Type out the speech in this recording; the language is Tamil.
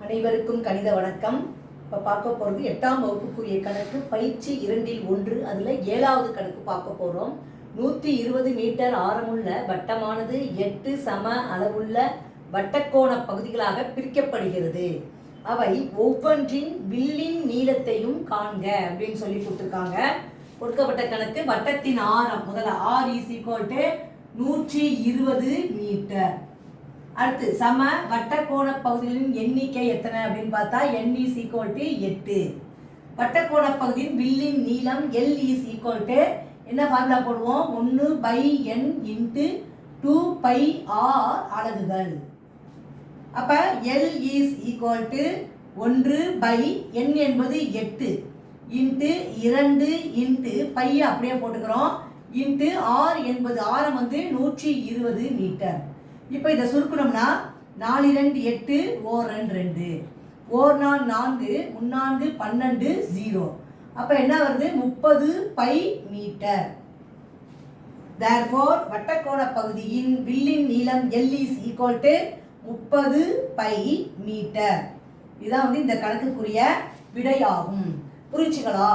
அனைவருக்கும் கணித வணக்கம். இப்போ பார்க்க போகிறது 8ஆம் வகுப்புக்குரிய கணக்கு பயிற்சி 2இல் 1. அதில் 7வது கணக்கு பார்க்க போகிறோம். 120 மீட்டர் ஆரமுள்ள வட்டமானது 8 சம அளவுள்ள வட்டக்கோண பகுதிகளாக பிரிக்கப்படுகிறது. அவை ஒவ்வொன்றின் வில்லின் நீளத்தையும் காண்க அப்படின்னு சொல்லி கொடுத்துருக்காங்க. கொடுக்கப்பட்ட கணக்கு வட்டத்தின் ஆரம் முதல்ல R = 120 மீட்டர். அடுத்து சம வட்டக்கோண பகுதிகளின் எண்ணிக்கை எத்தனை அப்படின்னு பார்த்தா n = 8. வட்டக்கோண பகுதியின் வில்லின் நீளம் L = என்ன ஃபார்முலா போடுவோம்? 1/n × 2πr அலகுகள். அப்ப L = 1/n என்பது 8 2 × π அப்படியே போட்டுக்கிறோம் r என்பது ஆரம் 120 மீட்டர். இப்போ இதை சுருக்கணும்னா 4 2 8 1 2 1 4 4 12 0. அப்போ என்ன வருது? 30 π மீட்டர். Therefore வட்டக்கோண பகுதியின் வில்லின் நீளம் L = 30 π மீட்டர். இதான் இந்த கணக்குக்குரிய விடையாகும். புரிச்சுங்களா?